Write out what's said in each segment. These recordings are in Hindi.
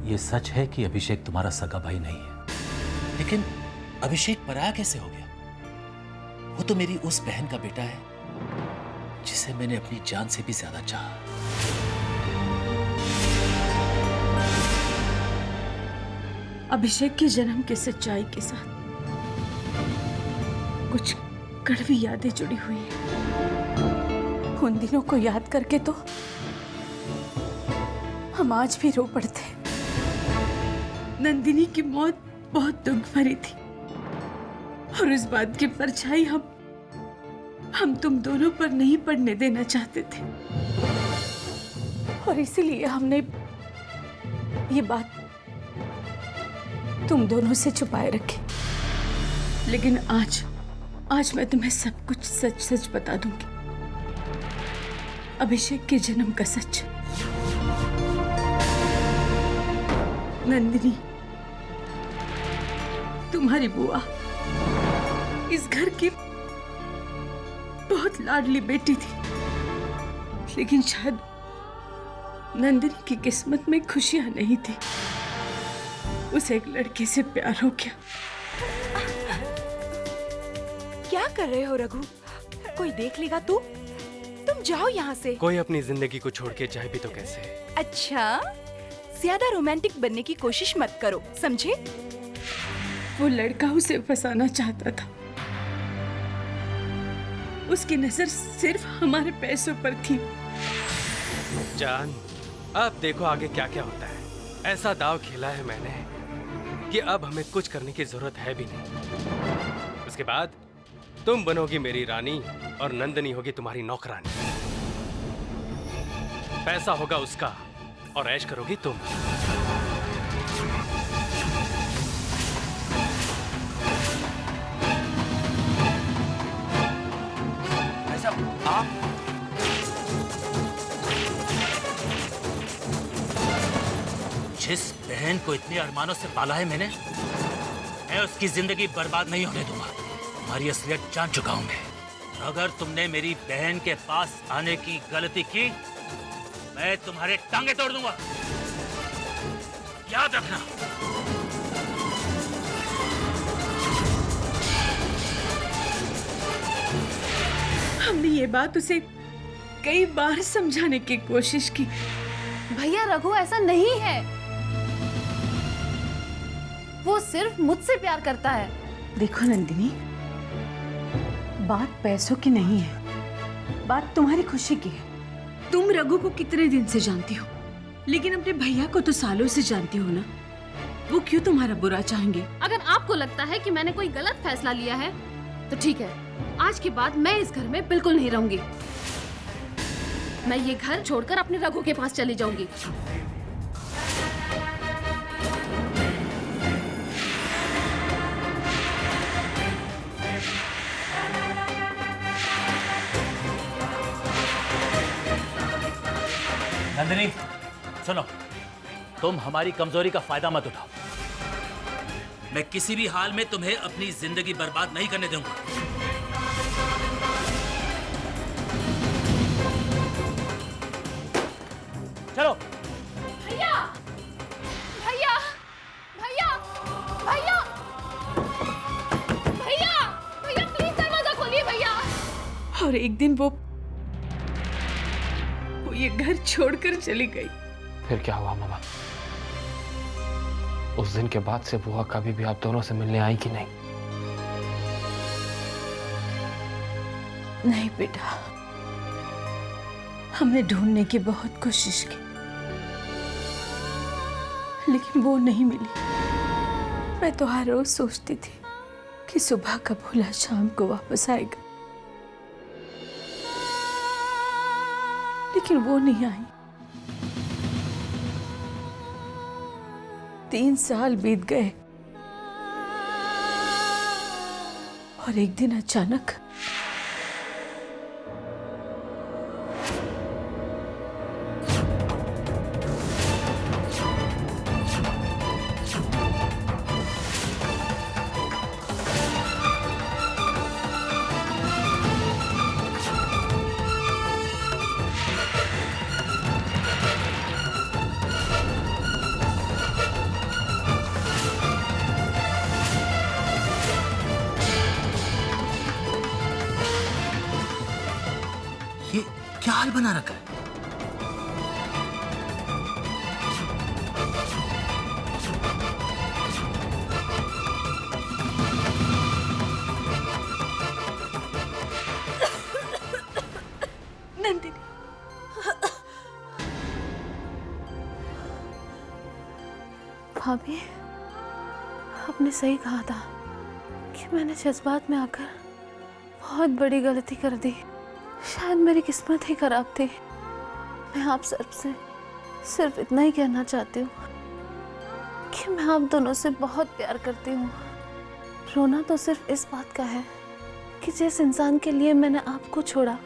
ये सच है कि अभिषेक तुम्हारा सगा भाई नहीं है। लेकिन अभिषेक पराया कैसे हो गया? वो तो मेरी उस बहन का बेटा है जिसे मैंने अपनी जान से भी ज्यादा चाहा। अभिषेक के जन्म की सच्चाई के साथ कुछ कड़वी यादें जुड़ी हुई हैं। उन दिनों को याद करके तो हम आज भी रो पड़ते हैं। नंदिनी की मौत बहुत दुख भरी थी और उस बात की परछाई हम तुम दोनों पर नहीं पड़ने देना चाहते थे और इसीलिए हमने ये बात तुम दोनों से छुपाए रखी। लेकिन आज मैं तुम्हें सब कुछ सच सच बता दूंगी। अभिषेक के जन्म का सच। नंदिनी तुम्हारी बुआ इस घर की बहुत लाडली बेटी थी, लेकिन शायद नंदिनी की किस्मत में खुशियां नहीं थी। उसे एक लड़के से प्यार हो गया। क्या कर रहे हो रघु? कोई देख लेगा तो? तुम जाओ यहाँ से। कोई अपनी जिंदगी को छोड़ के जाए भी तो कैसे? अच्छा, ज्यादा रोमांटिक बनने की कोशिश मत करो, समझे? वो लड़का उसे फंसाना चाहता था। उसकी नजर सिर्फ हमारे पैसों पर थी। जान, अब देखो आगे क्या क्या होता है। ऐसा दाव खेला है मैंने कि अब हमें कुछ करने की जरूरत है भी नहीं। उसके बाद तुम बनोगी मेरी रानी और नंदनी होगी तुम्हारी नौकरानी। पैसा होगा उसका और ऐश करोगी तुम। ऐसा आप जिस बहन को इतने अरमानों से पाला है मैंने, मैं उसकी जिंदगी बर्बाद नहीं होने दूंगा। तुम्हारी असलियत जान चुका हूं मैं। अगर तुमने मेरी बहन के पास आने की गलती की, मैं तुम्हारे टांगे तोड़ दूंगा, याद रखना। हमने ये बात उसे कई बार समझाने की कोशिश की। भैया रघु ऐसा नहीं है, वो सिर्फ मुझसे प्यार करता है। देखो नंदिनी, बात पैसों की नहीं है, बात तुम्हारी खुशी की है। तुम रघु को कितने दिन से जानती हो, लेकिन अपने भैया को तो सालों से जानती हो ना। वो क्यों तुम्हारा बुरा चाहेंगे? अगर आपको लगता है कि मैंने कोई गलत फैसला लिया है तो ठीक है, आज के बाद मैं इस घर में बिल्कुल नहीं रहूंगी। मैं ये घर छोड़कर अपने रघु के पास चली जाऊंगी। नंदिनी सुनो, तुम हमारी कमजोरी का फायदा मत उठाओ। मैं किसी भी हाल में तुम्हें अपनी जिंदगी बर्बाद नहीं करने दूंगा। चलो। भैया, भैया, भैया, भैया, भैया, भैया प्लीज दरवाजा खोलिए भैया। और एक दिन वो ये घर छोड़कर चली गई। फिर क्या हुआ मामा? उस दिन के बाद से बुआ कभी भी आप दोनों से मिलने आई कि नहीं? नहीं बेटा, हमने ढूंढने की बहुत कोशिश की, लेकिन वो नहीं मिली। मैं तो हर रोज सोचती थी कि सुबह का भूला शाम को वापस आएगा, लेकिन वो नहीं आई। 3 साल बीत गए और एक दिन अचानक हाल बना रखा है। नंदिनी, भाभी, आपने सही कहा था कि मैंने जज्बात में आकर बहुत बड़ी गलती कर दी। शायद मेरी किस्मत ही खराब थी। मैं आप सबसे सिर्फ इतना ही कहना चाहती हूँ कि मैं आप दोनों से बहुत प्यार करती हूँ। रोना तो सिर्फ इस बात का है कि जिस इंसान के लिए मैंने आपको छोड़ा,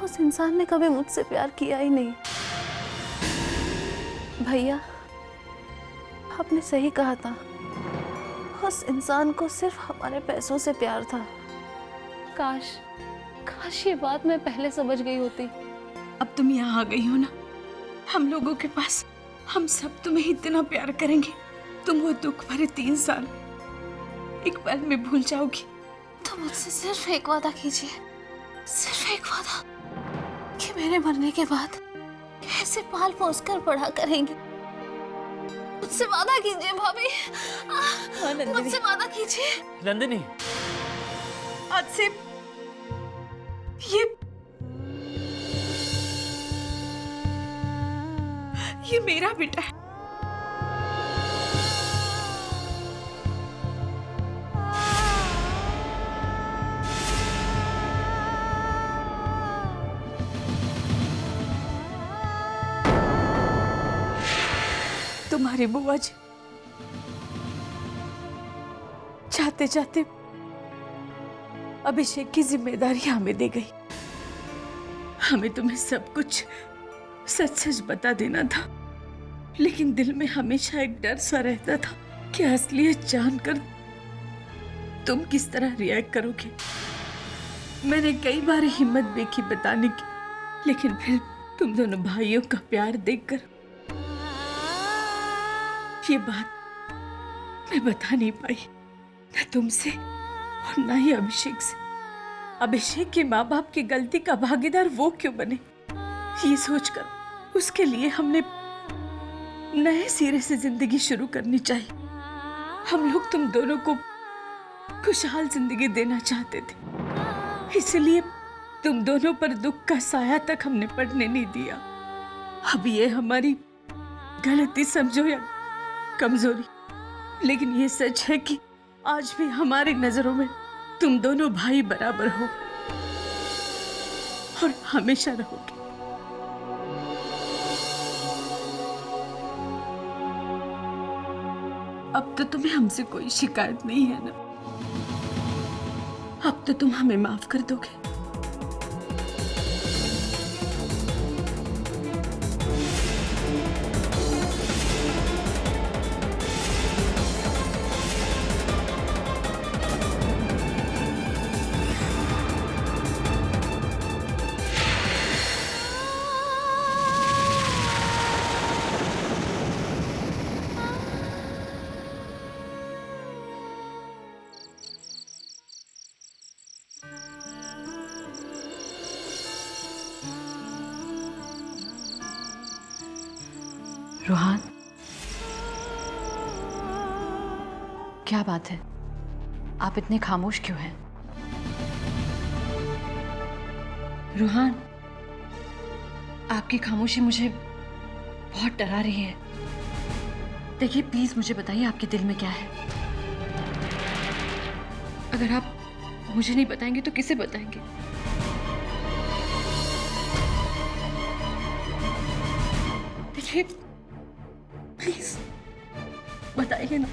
उस इंसान ने कभी मुझसे प्यार किया ही नहीं। भैया, आपने सही कहा था, उस इंसान को सिर्फ हमारे पैसों से प्यार था। काश ये बात मैं पहले समझ गई होती। अब तुम यहाँ आ गई हो ना, हम लोगों के पास हम सब तुम्हें इतना प्यार करेंगे, तुम वो दुख भरे 3 साल एक पल में भूल जाओगी। तो मुझसे सिर्फ एक वादा कीजिए, सिर्फ एक वादा, कि मेरे मरने के बाद कैसे पाल पोस कर बड़ा करेंगे। मुझसे वादा कीजिए भाभी, मुझसे वादा कीजिए। नंदिनी, आज से ये मेरा बेटा है। तुम्हारी बुआ जी जाते जाते अभिषेक की जिम्मेदारी हमें दे गई। हमें तुम्हें सब कुछ सच सच बता देना था, लेकिन दिल में हमेशा एक डर सा रहता था कि असलियत जानकर तुम किस तरह रिएक्ट करोगे। मैंने कई बार हिम्मत देखी बताने की, लेकिन फिर तुम दोनों भाइयों का प्यार देखकर ये बात मैं बता नहीं पाई, न तुमसे और न ही अभिषेक से। अभिषेक के माँ बाप की गलती का भागीदार वो क्यों बने, ये सोचकर उसके लिए हमने नए सिरे से जिंदगी शुरू करनी चाहिए। हम लोग तुम दोनों को खुशहाल जिंदगी देना चाहते थे, इसलिए तुम दोनों पर दुख का साया तक हमने पड़ने नहीं दिया। अब ये हमारी गलती समझो या कमजोरी, लेकिन ये सच है कि आज भी हमारी नजरों में तुम दोनों भाई बराबर हो और हमेशा रहोगे। अब तो तुम्हें हमसे कोई शिकायत नहीं है ना? अब तो तुम हमें माफ कर दोगे? रोहान, क्या बात है? आप इतने खामोश क्यों हैं? रोहान, आपकी खामोशी मुझे बहुत डरा रही है। देखिए, प्लीज मुझे बताइए आपके दिल में क्या है। अगर आप मुझे नहीं बताएंगे तो किसे बताएंगे? देखिए, प्लीज बताइए ना।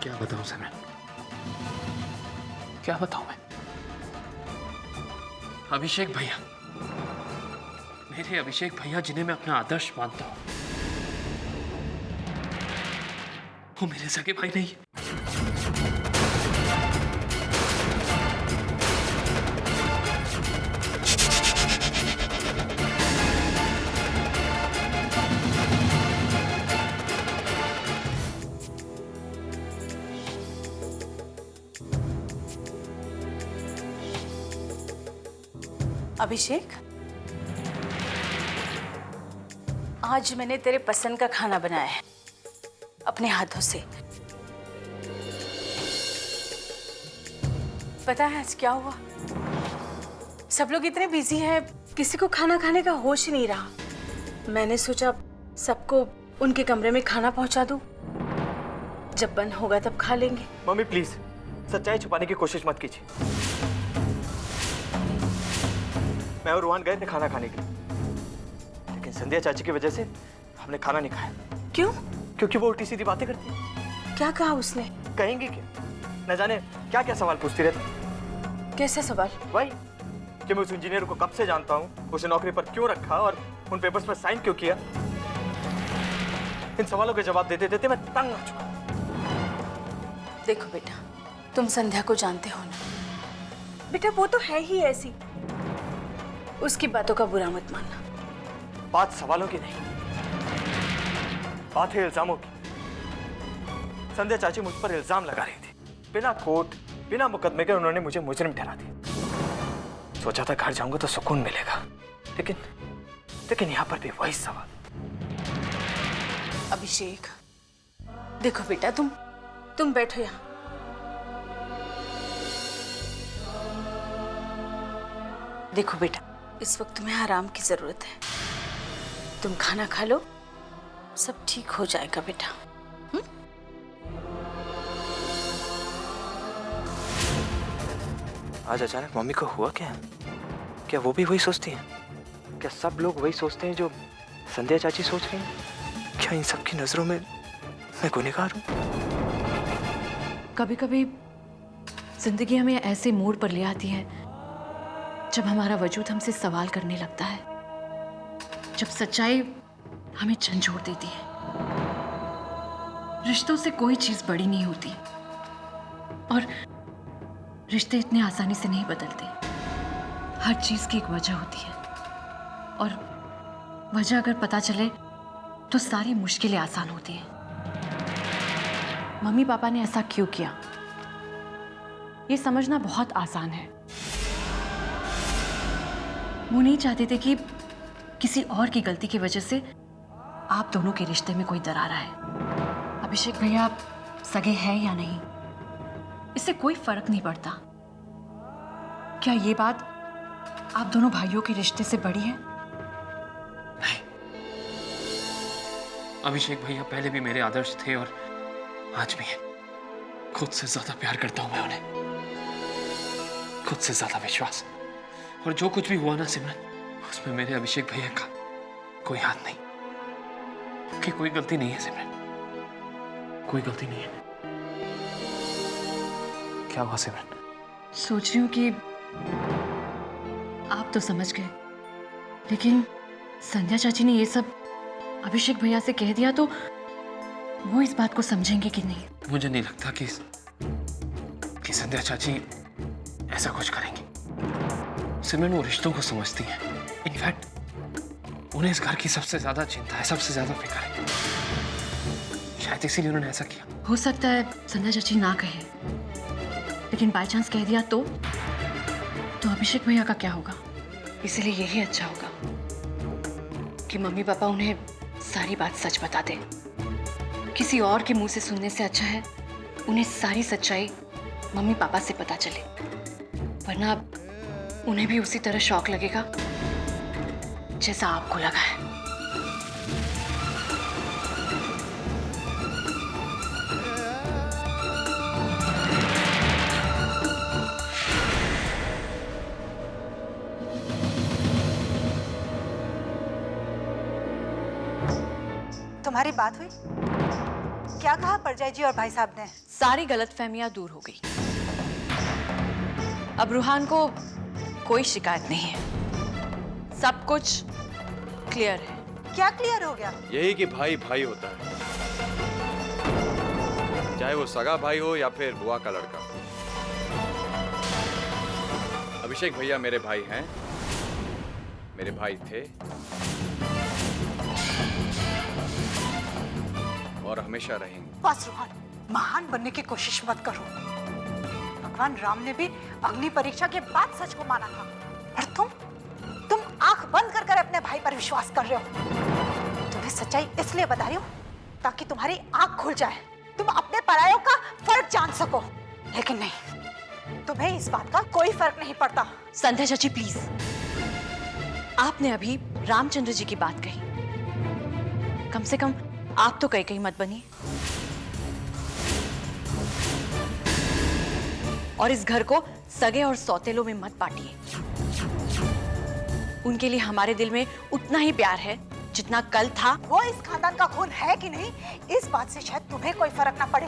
क्या बताऊं सिमरन, क्या बताऊं मैं? अभिषेक भैया, मेरे अभिषेक भैया जिन्हें मैं अपना आदर्श मानता हूं, वो मेरे सगे भाई नहीं है। अभिषेक, आज मैंने तेरे पसंद का खाना बनाया है अपने हाथों से। पता है आज क्या हुआ? सब लोग इतने बिजी हैं, किसी को खाना खाने का होश ही नहीं रहा। मैंने सोचा सबको उनके कमरे में खाना पहुंचा दूं, जब बंद होगा तब खा लेंगे। मम्मी प्लीज सच्चाई छुपाने की कोशिश मत कीजिए। मैं और रोहन गए थे खाना खाने के लिए, लेकिन संध्या चाची की वजह से हमने खाना नहीं खाया। क्यों? क्योंकि वो उल्टी सीधी बातें करती है। क्या कहा उसने? कहेंगी क्या, न जाने क्या क्या सवाल पूछती रहती। कैसे सवाल? वही कि मैं उस इंजीनियर को कब से जानता हूँ, उसे नौकरी पर क्यों रखा और उन पेपर्स पर साइन क्यों किया। इन सवालों के जवाब देते देते मैं तंग आ चुका। देखो बेटा, तुम संध्या को जानते हो ना बेटा, वो तो है ही ऐसी। उसकी बातों का बुरा मत मानना। बात सवालों की नहीं, बात है इल्जामों की। संध्या चाची मुझ पर इल्जाम लगा रही थी। बिना कोर्ट बिना मुकदमे के उन्होंने मुझे मुजरिम ठहरा दिया। सोचा था घर जाऊंगा तो सुकून मिलेगा, लेकिन यहाँ पर भी वही सवाल। अभिषेक देखो बेटा, तुम बैठो यहाँ। देखो बेटा, इस वक्त तुम्हें आराम की जरूरत है। तुम खाना खा लो, सब ठीक हो जाएगा बेटा। आज अचानक मम्मी को हुआ क्या? क्या वो भी वही सोचती हैं? क्या सब लोग वही सोचते हैं जो संध्या चाची सोच रही हैं? क्या इन सब की नजरों में मैं गुनहगार हूँ? कभी कभी जिंदगी हमें ऐसे मोड़ पर ले आती है जब हमारा वजूद हमसे सवाल करने लगता है, जब सच्चाई हमें झंझोड़ देती है। रिश्तों से कोई चीज बड़ी नहीं होती और रिश्ते इतने आसानी से नहीं बदलते। हर चीज की एक वजह होती है और वजह अगर पता चले तो सारी मुश्किलें आसान होती हैं। मम्मी पापा ने ऐसा क्यों किया, ये समझना बहुत आसान है। वो नहीं चाहते थे कि किसी और की गलती की वजह से आप दोनों के रिश्ते में कोई दरार आए। अभिषेक भैया आप सगे हैं या नहीं, इससे कोई फर्क नहीं पड़ता। क्या ये बात आप दोनों भाइयों के रिश्ते से बड़ी है? नहीं, अभिषेक भैया पहले भी मेरे आदर्श थे और आज भी है। खुद से ज्यादा प्यार करता हूं मैं उन्हें, खुद से ज्यादा विश्वास। और जो कुछ भी हुआ ना सिमरन, उसमें मेरे अभिषेक भैया का कोई हाथ नहीं, कि कोई गलती नहीं है सिमरन, कोई गलती नहीं है। क्या हुआ सिमरन? सोच रही हूँ कि आप तो समझ गए, लेकिन संध्या चाची ने ये सब अभिषेक भैया से कह दिया तो वो इस बात को समझेंगे कि नहीं? मुझे नहीं लगता कि संध्या चाची ऐसा कुछ करेंगी। सिमरन वो रिश्तों को समझती हैं। इनफैक्ट उन्हें इस घर की सबसे ज्यादा चिंता है, सबसे ज्यादा फिक्र है। शायद इसीलिए उन्होंने ऐसा किया। हो सकता है संध्या चाची ना कहे, लेकिन बाय चांस कह दिया तो अभिषेक भैया का क्या होगा? इसलिए यही अच्छा होगा कि मम्मी पापा उन्हें सारी बात सच बता दें। किसी और के मुंह से सुनने से अच्छा है उन्हें सारी सच्चाई मम्मी पापा से पता चले, वरना उन्हें भी उसी तरह शौक लगेगा जैसा आपको लगा है। तुम्हारी बात हुई? क्या कहा परजाई जी और भाई साहब ने? सारी गलतफहमियां दूर हो गई। अब रूहान को कोई शिकायत नहीं है, सब कुछ क्लियर है। क्या क्लियर हो गया? यही कि भाई भाई होता है, चाहे वो सगा भाई हो या फिर बुआ का लड़का। अभिषेक भैया मेरे भाई हैं, मेरे भाई थे और हमेशा रहेंगे। बस रूहान, महान बनने की कोशिश मत करो। भगवान राम ने भी अग्नि परीक्षा के बाद सच को माना था, और आंख बंद कर कर अपने भाई पर विश्वास कर रहे हो। तुम्हें सच्चाई इसलिए बता रही हूँ ताकि तुम्हारी आंख खुल जाए, तुम अपने परायों का फर्क जान सको। लेकिन नहीं, तुम्हें इस बात का कोई फर्क नहीं पड़ता। संध्या चाची प्लीज, आपने अभी रामचंद्र जी की बात कही, कम से कम आप तो कहीं मत बनिए। और इस घर को सगे और सौतेलों में मत बांटिए। उनके लिए हमारे दिल में उतना ही प्यार है जितना कल था। वो इस खानदान का खून है कि नहीं, इस बात से शायद तुम्हें कोई फर्क ना पड़े,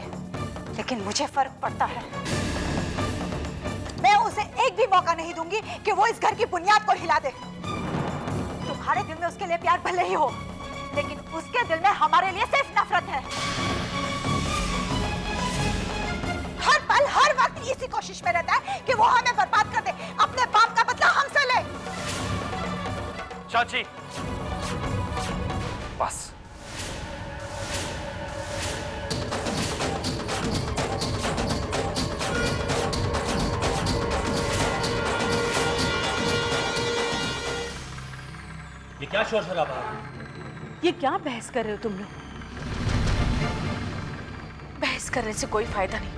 लेकिन मुझे फर्क पड़ता है। मैं उसे एक भी मौका नहीं दूंगी कि वो इस घर की बुनियाद को हिला दे। तुम्हारे दिल में उसके लिए प्यार भले ही हो, लेकिन उसके दिल में हमारे लिए सिर्फ नफरत है। हर पल हर वक्त इसी कोशिश में रहता है कि वो हमें बर्बाद कर दे, अपने पाप का बदला हमसे ले। चाची बस। ये क्या शोर शराबा है? ये क्या बहस कर रहे हो तुम लोग? बहस करने से कोई फायदा नहीं।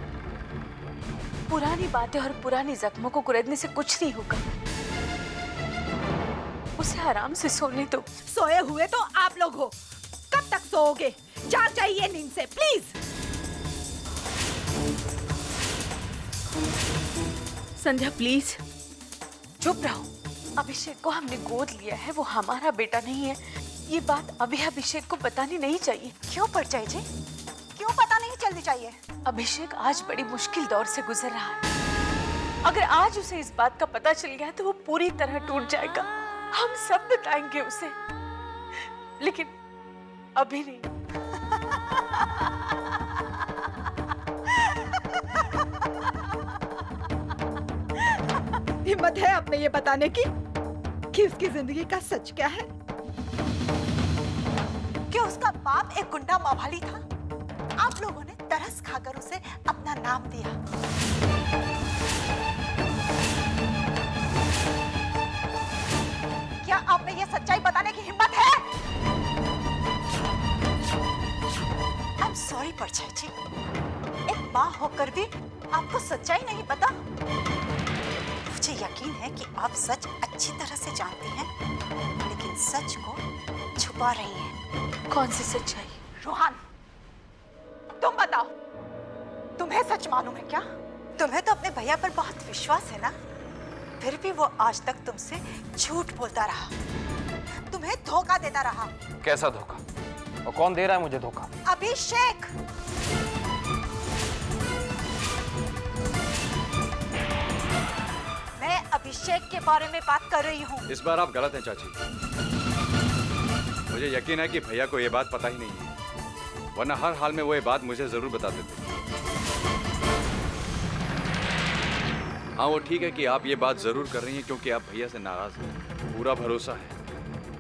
पुरानी बातें और पुरानी जख्मों को कुरेदने से कुछ नहीं होगा। उसे आराम से सोने दो। सोए हुए तो आप लोग हो, कब तक सोओगे? जाग जाइए नींद से प्लीज। संध्या प्लीज चुप रहो। अभिषेक को हमने गोद लिया है, वो हमारा बेटा नहीं है। ये बात अभी अभिषेक को बतानी नहीं चाहिए। क्यों परचाई जी, क्यों पता नहीं चलनी चाहिए? अभिषेक आज बड़ी मुश्किल दौर से गुजर रहा है। अगर आज उसे इस बात का पता चल गया तो वो पूरी तरह टूट जाएगा। हम सब बताएंगे उसे, लेकिन अभी नहीं। हिम्मत है आपने ये बताने की कि उसकी जिंदगी का सच क्या है? कि उसका बाप एक गुंडा मवाली था। आप लोगों ने तरस खाकर उसे अपना नाम दिया। क्या आप में ये सच्चाई बताने की हिम्मत है? आई एम सॉरी परछाई जी, एक माँ होकर भी आपको सच्चाई नहीं पता। मुझे यकीन है कि आप सच अच्छी तरह से जानती हैं, लेकिन सच को छुपा रही हैं। कौन सी सच्चाई? रोहान, तुम बताओ, तुम्हें सच मालूम है क्या? तुम्हें तो अपने भैया पर बहुत विश्वास है ना, फिर भी वो आज तक तुमसे झूठ बोलता रहा, तुम्हें धोखा देता रहा। कैसा धोखा? और कौन दे रहा है मुझे धोखा? अभिषेक। मैं अभिषेक के बारे में बात कर रही हूँ। इस बार आप गलत हैं चाची। मुझे यकीन है कि भैया को ये बात पता ही नहीं है, वरना हर हाल में वो ये बात मुझे जरूर बता देते। हाँ, वो ठीक है कि आप ये बात जरूर कर रही हैं क्योंकि आप भैया से नाराज हैं। पूरा भरोसा है,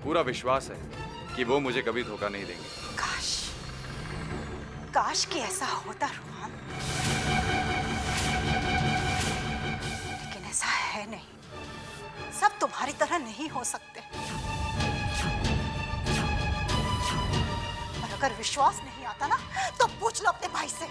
पूरा विश्वास है कि वो मुझे कभी धोखा नहीं देंगे। काश, काश कि ऐसा होता रोहन, लेकिन ऐसा है नहीं। सब तुम्हारी तरह नहीं हो सकते। और अगर विश्वास नहीं आता ना, तो पूछ लो अपने भाई से।